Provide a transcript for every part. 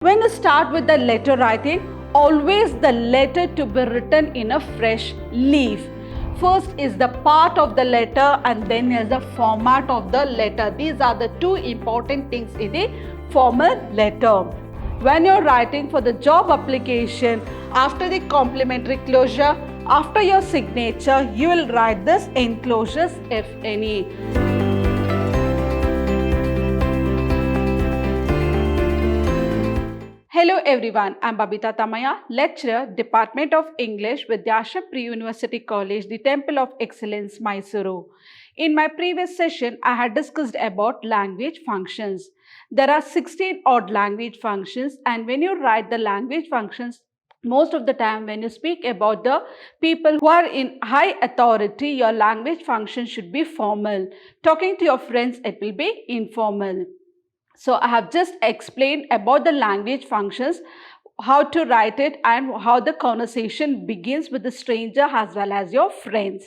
When you start with the letter writing, always the letter to be written in a fresh leaf. First is the part of the letter and then is the format of the letter. These are the two important things in the formal letter. When you're writing for the job application, after the complimentary closure, after your signature, you will write this enclosures if any. Hello everyone, I'm Babita Tamaya, lecturer, Department of English, Vidhyaashram Pre-University College, the Temple of Excellence, Mysuru. In my previous session, I had discussed about language functions. There are 16 odd language functions, and when you write the language functions, most of the time when you speak about the people who are in high authority, your language function should be formal. Talking to your friends, it will be informal. So I have just explained about the language functions, how to write it and how the conversation begins with the stranger as well as your friends.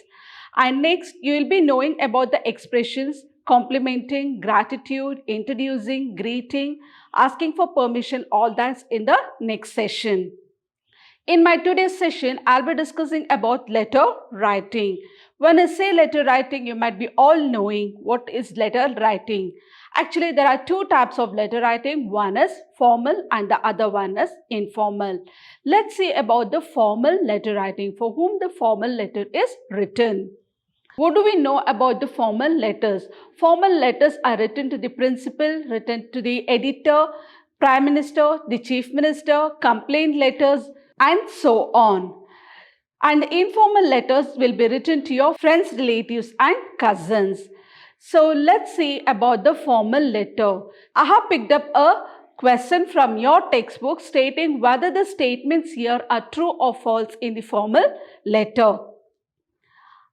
And next you will be knowing about the expressions complimenting, gratitude, introducing, greeting, asking for permission, all that's in the next session. In my today's session, I'll be discussing about letter writing. When I say letter writing, you might be all knowing what is letter writing. Actually, there are two types of letter writing. One is formal and the other one is informal. Let's see about the formal letter writing, for whom the formal letter is written. What do we know about the formal letters? Formal letters are written to the principal, written to the editor, Prime Minister, the Chief Minister, complaint letters, and so on. And informal letters will be written to your friends, relatives, and cousins. So let's see about the formal letter. I have picked up a question from your textbook stating whether the statements here are true or false in the formal letter.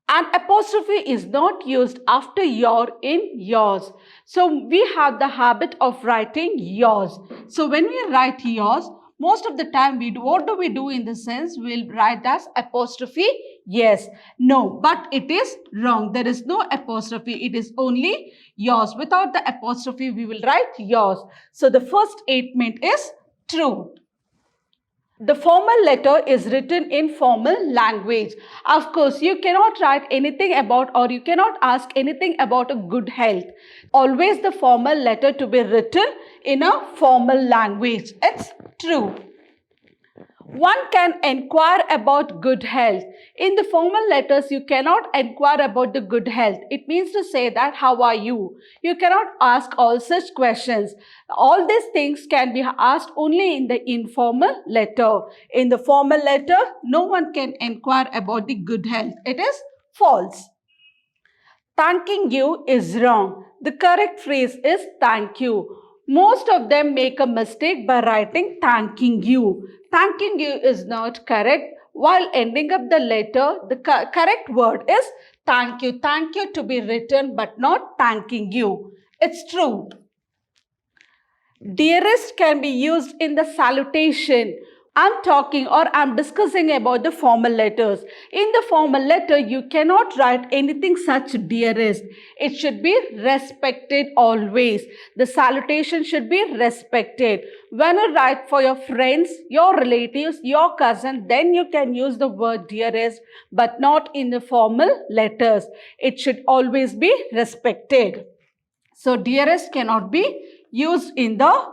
An apostrophe is not used after your in yours. So we have the habit of writing yours. So when we write yours, most of the time what do we do in the sense? We'll write as apostrophe yes. No, but it is wrong. There is no apostrophe. It is only yours. Without the apostrophe, we will write yours. So the first statement is true. The formal letter is written in formal language. Of course, you cannot write anything about or you cannot ask anything about a good health. Always the formal letter to be written in a formal language. It's true. One can inquire about good health. In the formal letters, you cannot inquire about the good health. It means to say that, how are you? You cannot ask all such questions. All these things can be asked only in the informal letter. In the formal letter, no one can inquire about the good health. It is false. Thanking you is wrong. The correct phrase is thank you. Most of them make a mistake by writing thanking you. Thanking you is not correct. While ending up the letter, the correct word is thank you. Thank you to be written but not thanking you. It's true. Dearest can be used in the salutation. I'm talking or I'm discussing about the formal letters. In the formal letter, you cannot write anything such dearest. It should be respected always. The salutation should be respected. When you write for your friends, your relatives, your cousin, then you can use the word dearest, but not in the formal letters. It should always be respected. So dearest cannot be used in the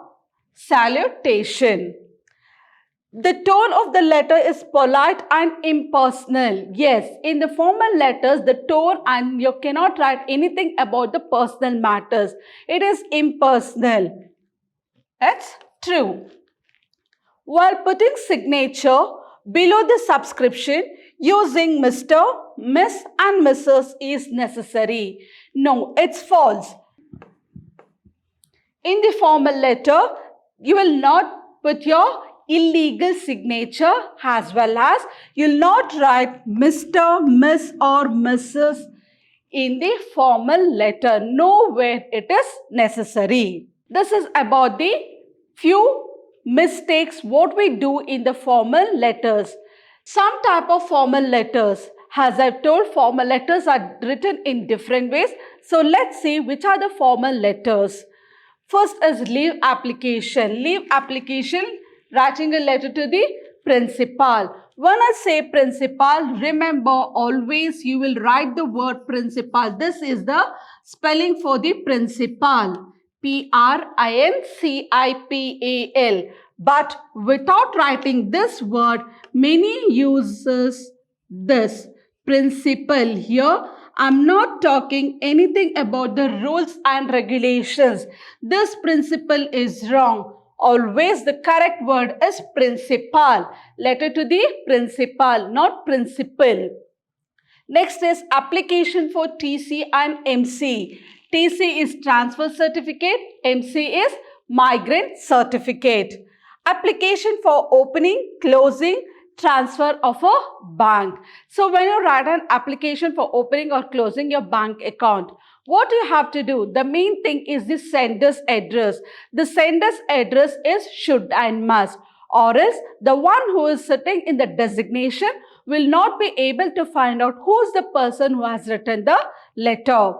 salutation. The tone of the letter is polite and impersonal. Yes, in the formal letters, the tone and you cannot write anything about the personal matters. It is impersonal. That's true. While putting signature below the subscription, using Mr., Miss and Mrs. is necessary. No, it's false. In the formal letter, you will not put your illegal signature as well as you will not write Mr., Miss or Mrs. in the formal letter. Nowhere it is necessary. This is about the few mistakes what we do in the formal letters. Some type of formal letters, as I've told, formal letters are written in different ways. So let's see which are the formal letters. First is leave application. Leave application, writing a letter to the principal. When I say principal, remember always you will write the word principal. This is the spelling for the principal. Principal. But without writing this word, many uses this principal. Here I'm not talking anything about the rules and regulations. This principle is wrong. Always the correct word is principal. Letter to the principal, not principal. Next is application for TC and MC. TC is transfer certificate, MC is migrant certificate. Application for opening, closing, transfer of a bank. So when you write an application for opening or closing your bank account, what you have to do? The main thing is the sender's address. The sender's address is should and must, or else the one who is sitting in the designation will not be able to find out who is the person who has written the letter.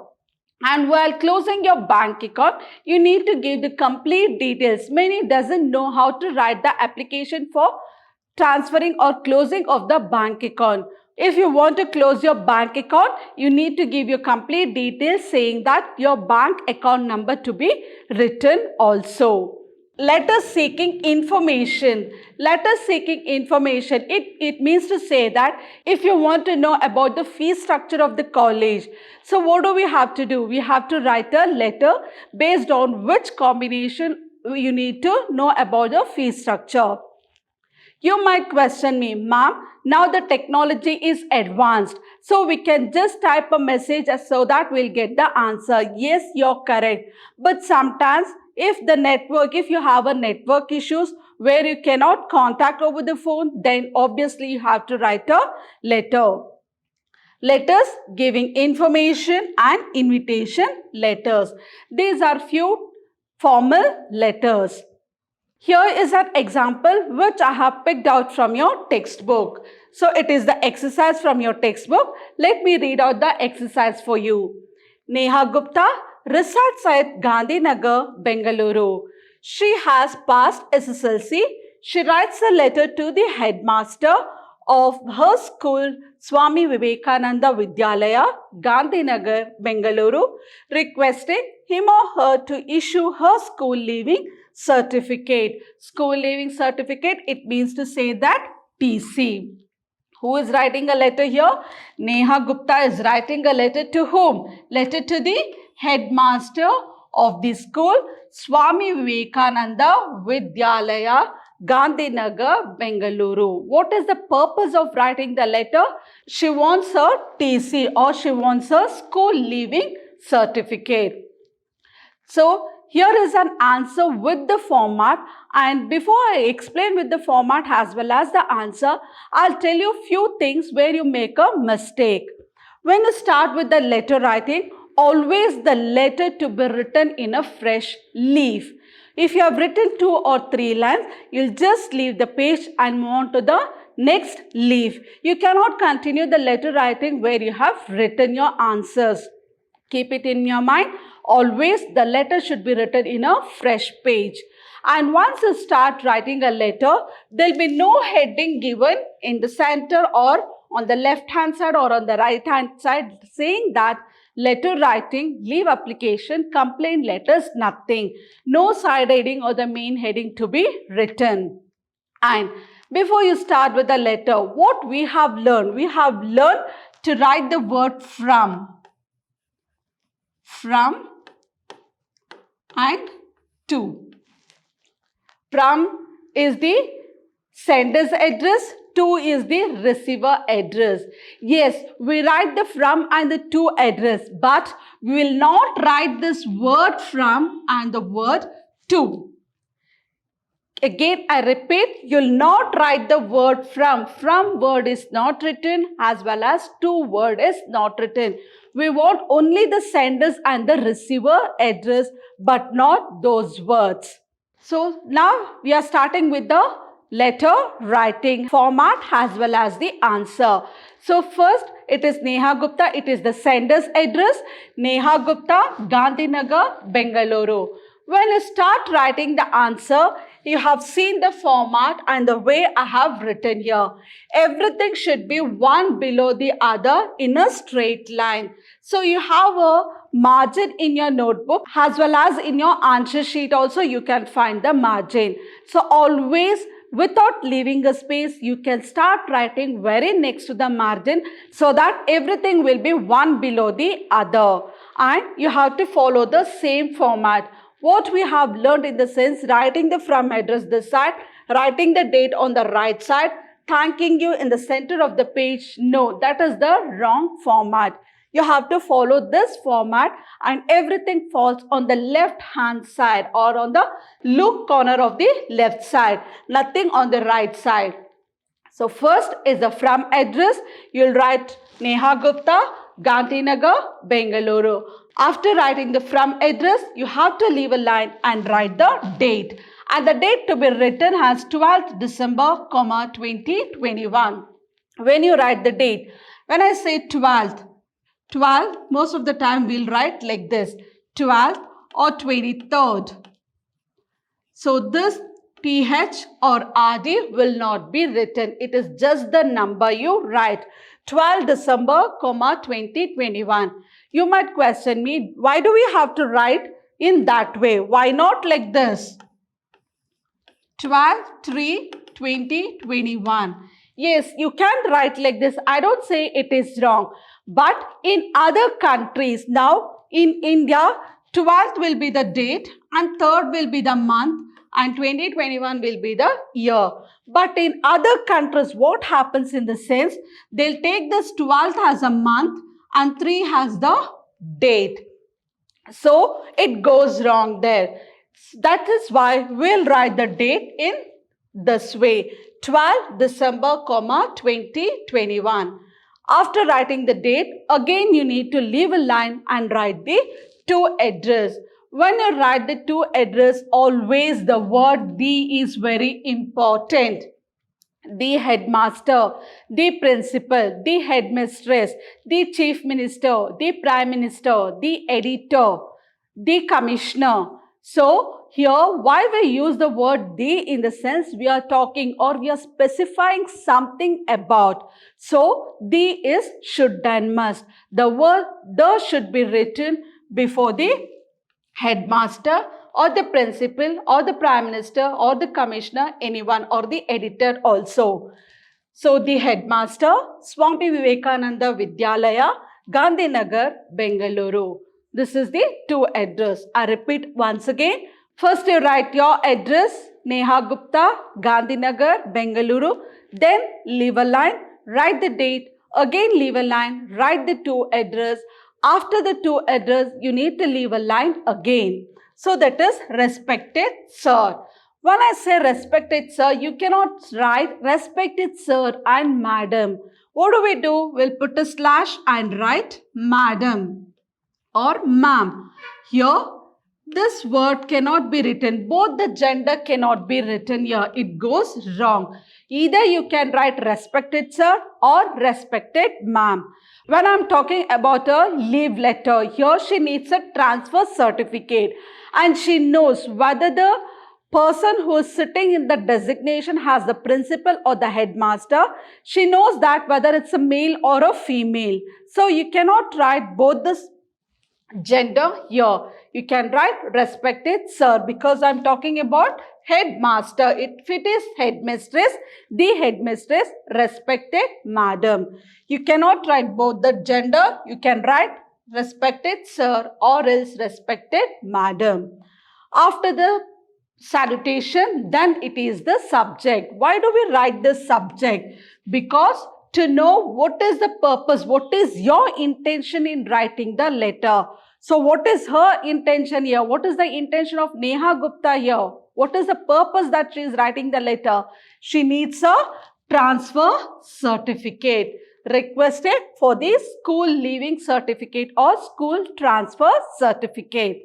And while closing your bank account, you need to give the complete details. Many doesn't know how to write the application for transferring or closing of the bank account. If you want to close your bank account, you need to give your complete details saying that your bank account number to be written also. Letter seeking information. Letter seeking information. It means to say that if you want to know about the fee structure of the college, so what do we have to do? We have to write a letter based on which combination you need to know about the fee structure. You might question me, ma'am, now the technology is advanced, so we can just type a message so that we'll get the answer. Yes, you're correct. But sometimes if you have a network issues where you cannot contact over the phone, then obviously you have to write a letter. Letters giving information and invitation letters. These are few formal letters. Here is an example which I have picked out from your textbook. So it is the exercise from your textbook. Let me read out the exercise for you. Neha Gupta resides at Gandhinagar, Bengaluru. She has passed SSLC. She writes a letter to the headmaster of her school, Swami Vivekananda Vidyalaya, Gandhinagar, Bengaluru, requesting him or her to issue her school leaving certificate. School leaving certificate, it means to say that TC. Who is writing a letter here? Neha Gupta is writing a letter to whom? Letter to the headmaster of the school, Swami Vivekananda Vidyalaya, Gandhinagar, Bengaluru. What is the purpose of writing the letter? She wants her TC or she wants her school leaving certificate. So here is an answer with the format, and before I explain with the format as well as the answer, I'll tell you few things where you make a mistake. When you start with the letter writing, always the letter to be written in a fresh leaf. If you have written 2 or 3 lines, you'll just leave the page and move on to the next leaf. You cannot continue the letter writing where you have written your answers. Keep it in your mind. Always the letter should be written in a fresh page. And once you start writing a letter, there will be no heading given in the center or on the left hand side or on the right hand side saying that letter writing, leave application, complaint letters, nothing. No side heading or the main heading to be written. And before you start with the letter, what we have learned? We have learned to write the word from and to. From is the sender's address, to is the receiver address. Yes, we write the from and the to address, but we will not write this word from and the word to. Again, I repeat, you will not write the word from. From word is not written as well as to word is not written. We want only the sender's and the receiver address, but not those words. So now we are starting with the letter writing format as well as the answer. So first it is Neha Gupta. It is the sender's address. Neha Gupta, Gandhinagar, Bengaluru. When you start writing the answer, you have seen the format and the way I have written here. Everything should be one below the other in a straight line. So you have a margin in your notebook as well as in your answer sheet also you can find the margin. So always without leaving a space, you can start writing very next to the margin so that everything will be one below the other. And you have to follow the same format. What we have learned in the sense, writing the from address this side, writing the date on the right side, thanking you in the center of the page. No, that is the wrong format. You have to follow this format and everything falls on the left hand side or on the look corner of the left side. Nothing on the right side. So first is the from address. You'll write Neha Gupta, Gandhinagar, Bengaluru. After writing the from address, you have to leave a line and write the date. And the date to be written as 12th December, 2021. When you write the date, when I say 12th, most of the time we'll write like this, 12th or 23rd. So this TH or RD will not be written. It is just the number you write. 12 December, 2021. You might question me, why do we have to write in that way? Why not like this? 12/3/2021. Yes, you can write like this. I don't say it is wrong. But in other countries, now in India, 12th will be the date and 3rd will be the month and 2021 will be the year. But in other countries, what happens in the sense, they'll take this 12th as a month and 3 has the date. So it goes wrong there. That is why we'll write the date in this way, 12 December, 2021. After writing the date, again you need to leave a line and write the to address. When you write the to address, always the word the is very important. The headmaster, the principal, the headmistress, the chief minister, the prime minister, the editor, the commissioner. So here, why we use the word the in the sense we are talking or we are specifying something about. So the is should and must. The word the should be written before the headmaster or the principal or the prime minister or the commissioner, anyone, or the editor also. So the headmaster, Swami Vivekananda Vidyalaya, Gandhinagar, Bengaluru. This is the to address. I repeat once again. First you write your address, Neha Gupta, Gandhinagar, Bengaluru. Then leave a line, write the date. Again leave a line, write the to address. After the to address, you need to leave a line again. So that is respected sir. When I say respected sir, you cannot write respected sir and madam. What do? We'll put a slash and write madam or ma'am. Here, this word cannot be written. Both the gender cannot be written here. It goes wrong. Either you can write respected sir or respected ma'am. When I'm talking about a leave letter, here she needs a transfer certificate and she knows whether the person who is sitting in the designation has the principal or the headmaster. She knows that whether it's a male or a female. So you cannot write both the gender here. You can write respected sir because I'm talking about headmaster. If it is headmistress, the headmistress, respected madam. You cannot write both the gender. You can write respected sir or else respected madam. After the salutation, then it is the subject. Why do we write the subject? Because to know what is the purpose, what is your intention in writing the letter. So what is her intention here? What is the intention of Neha Gupta here? What is the purpose that she is writing the letter? She needs a transfer certificate. Requested for the school leaving certificate or school transfer certificate.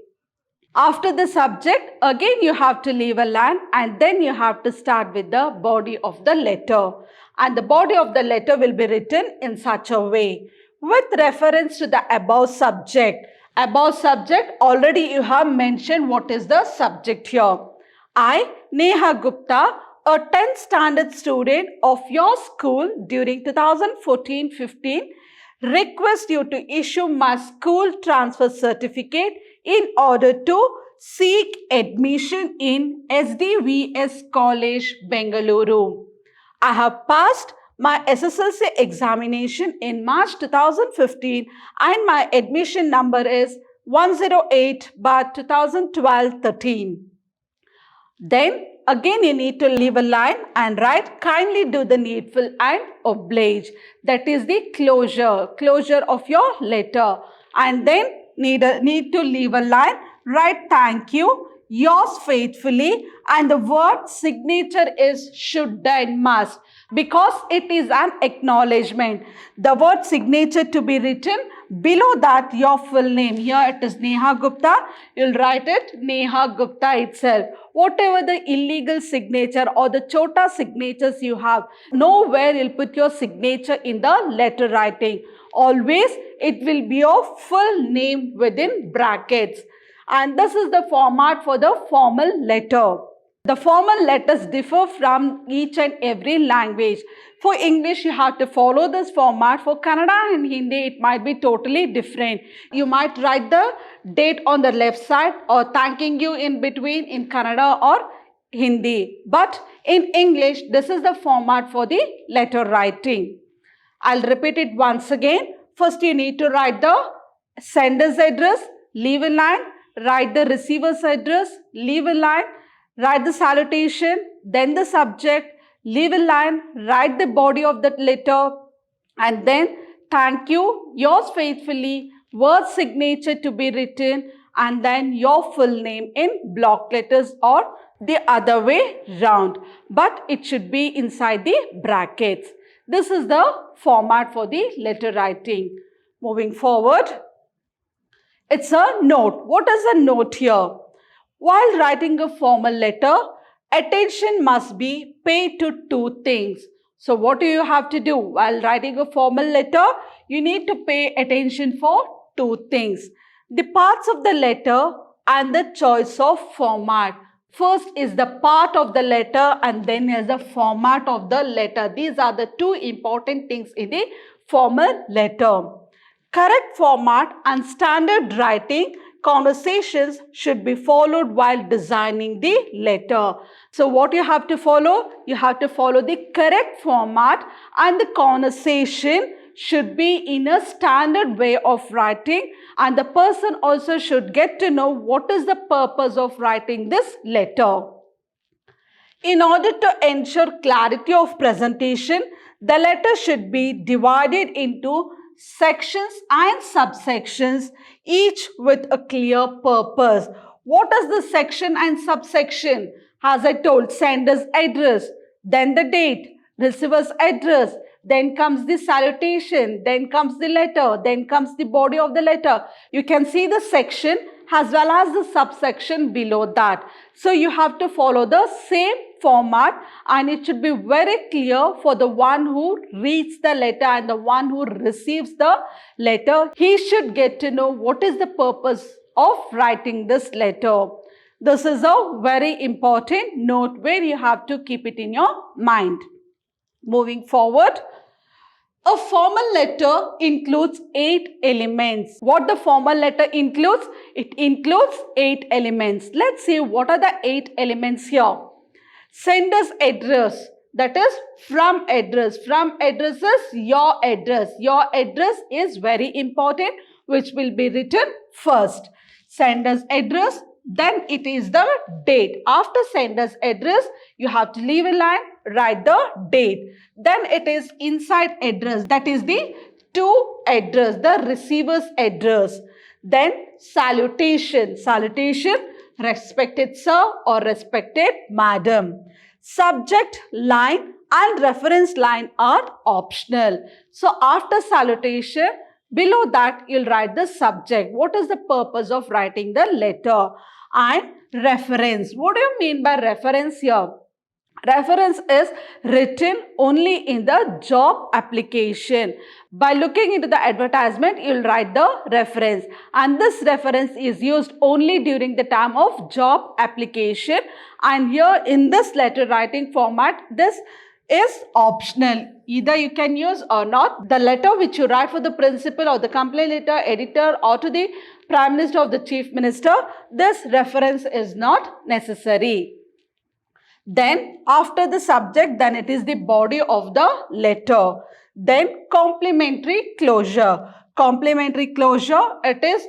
After the subject, again you have to leave a line and then you have to start with the body of the letter. And the body of the letter will be written in such a way. With reference to the above subject, About subject, already you have mentioned what is the subject here. I, Neha Gupta, a 10th standard student of your school during 2014-15, request you to issue my school transfer certificate in order to seek admission in SDVS College, Bengaluru. I have passed my SSLC examination in March 2015 and my admission number is 108/2012-13. Then again you need to leave a line and write kindly do the needful and oblige. That is the closure of your letter. And then need to leave a line, write thank you, yours faithfully, and the word signature is should and must because it is an acknowledgement. The word signature to be written below that your full name. Here it is Neha Gupta. You'll write it Neha Gupta itself. Whatever the illegal signature or the chota signatures you have, nowhere you'll put your signature in the letter writing. Always it will be your full name within brackets. And this is the format for the formal letter. The formal letters differ from each and every language. For English, you have to follow this format. For Kannada and Hindi, it might be totally different. You might write the date on the left side or thanking you in between in Kannada or Hindi. But in English, this is the format for the letter writing. I'll repeat it once again. First, you need to write the sender's address, leave a line, write the receiver's address, leave a line, write the salutation, then the subject, leave a line, write the body of that letter, and then thank you, yours faithfully, word signature to be written, and then your full name in block letters or the other way round. But it should be inside the brackets. This is the format for the letter writing. Moving forward, it's a note. What is a note here? While writing a formal letter, attention must be paid to two things. So what do you have to do? While writing a formal letter, you need to pay attention for two things. The parts of the letter and the choice of format. First is the part of the letter and then is the format of the letter. These are the two important things in the formal letter. Correct format and standard writing conversations should be followed while designing the letter. So what you have to follow? You have to follow the correct format and the conversation should be in a standard way of writing, and the person also should get to know what is the purpose of writing this letter. In order to ensure clarity of presentation, the letter should be divided into sections and subsections, each with a clear purpose. What is the section and subsection? As I told, sender's address, then the date, receiver's address, then comes the salutation, then comes the letter, then comes the body of the letter. You can see the section as well as the subsection below that. So you have to follow the same format and it should be very clear for the one who reads the letter and the one who receives the letter. He should get to know what is the purpose of writing this letter. This is a very important note where you have to keep it in your mind. Moving forward, a formal letter includes 8 elements. What the formal letter includes? It includes 8 elements. Let's see what are the 8 elements here. Sender's address, that is from address. From address is your address. Your address is very important, which will be written first. Sender's address, then it is the date. After sender's address, you have to leave a line, write the date. Then it is inside address, that is the to address, the receiver's address. Then salutation. Salutation, respected sir or respected madam. Subject line and reference line are optional. So after salutation, below that you'll write the subject. What is the purpose of writing the letter? And reference. What do you mean by reference here? Reference is written only in the job application. By looking into the advertisement, you will write the reference, and this reference is used only during the time of job application. And here in this letter writing format, this is optional. Either you can use or not. The letter which you write for the principal or the complaint letter, editor, or to the Prime Minister or the Chief Minister, this reference is not necessary. Then after the subject, then it is the body of the letter. Then complimentary closure. Complimentary closure, it is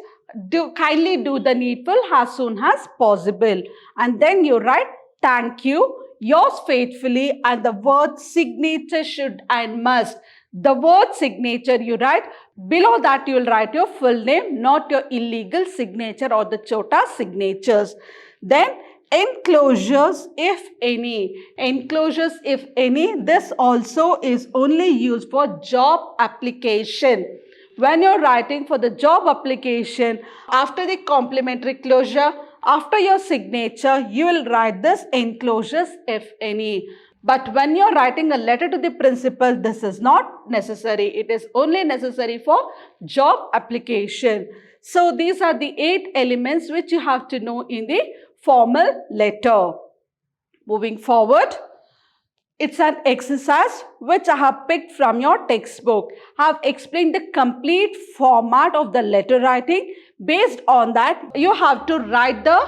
kindly do the needful as soon as possible. And then you write thank you, yours faithfully, and the word signature should and must. The word signature you write, below that you will write your full name, not your illegal signature or the chota signatures. Then enclosures if any. Enclosures if any, this also is only used for job application. When you're writing for the job application, after the complimentary closure, after your signature, you will write this enclosures if any. But when you're writing a letter to the principal, this is not necessary. It is only necessary for job application. So these are the 8 elements which you have to know in the formal letter. Moving forward, it's an exercise which I have picked from your textbook. I have explained the complete format of the letter writing. Based on that, you have to write the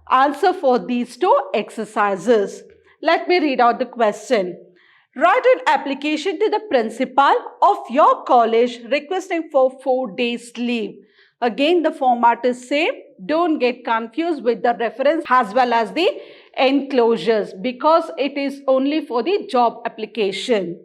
answer for these 2 exercises. Let me read out the question. Write an application to the principal of your college requesting for 4 days leave. Again, the format is same. Don't get confused with the reference as well as the enclosures because it is only for the job application.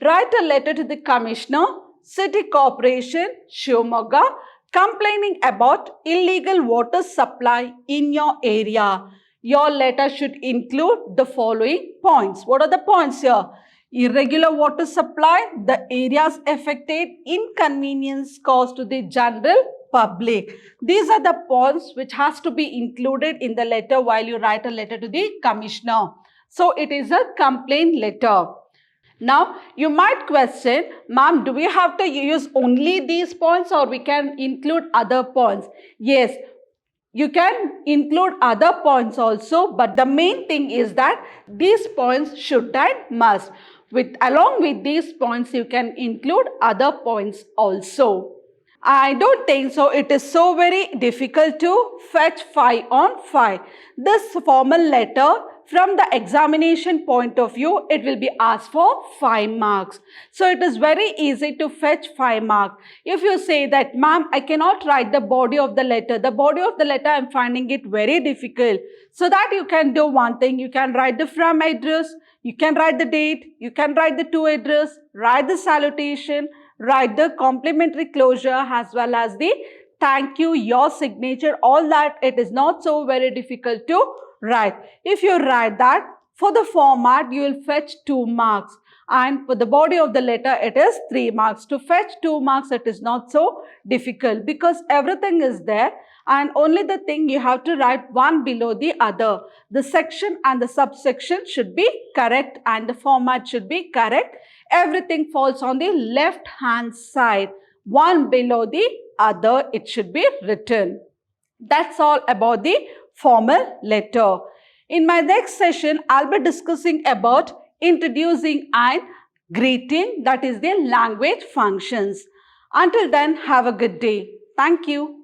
Write a letter to the Commissioner, City Corporation, Shivamogga, complaining about illegal water supply in your area. Your letter should include the following points. What are the points here? Irregular water supply, the areas affected, inconvenience caused to the general public. These are the points which has to be included in the letter while you write a letter to the commissioner. So it is a complaint letter. Now you might question, ma'am, do we have to use only these points or we can include other points? Yes, you can include other points also, but the main thing is that these points should and must. Along with these points, you can include other points also. I don't think so. It is so very difficult to fetch 5 on 5. This formal letter, from the examination point of view, it will be asked for 5 marks. So it is very easy to fetch 5 marks. If you say that, ma'am, I cannot write the body of the letter. The body of the letter, I am finding it very difficult. So that you can do one thing. You can write the from address. You can write the date. You can write the to address. Write the salutation. Write the complimentary closure as well as the thank you, your signature. All that it is not so very difficult to write. If you write that, for the format, you will fetch 2 marks. And for the body of the letter, it is 3 marks. To fetch 2 marks, it is not so difficult because everything is there. And only the thing you have to write one below the other. The section and the subsection should be correct and the format should be correct. Everything falls on the left hand side. One below the other, it should be written. That's all about the formal letter. In my next session, I'll be discussing about introducing and greeting, that is the language functions. Until then, have a good day. Thank you.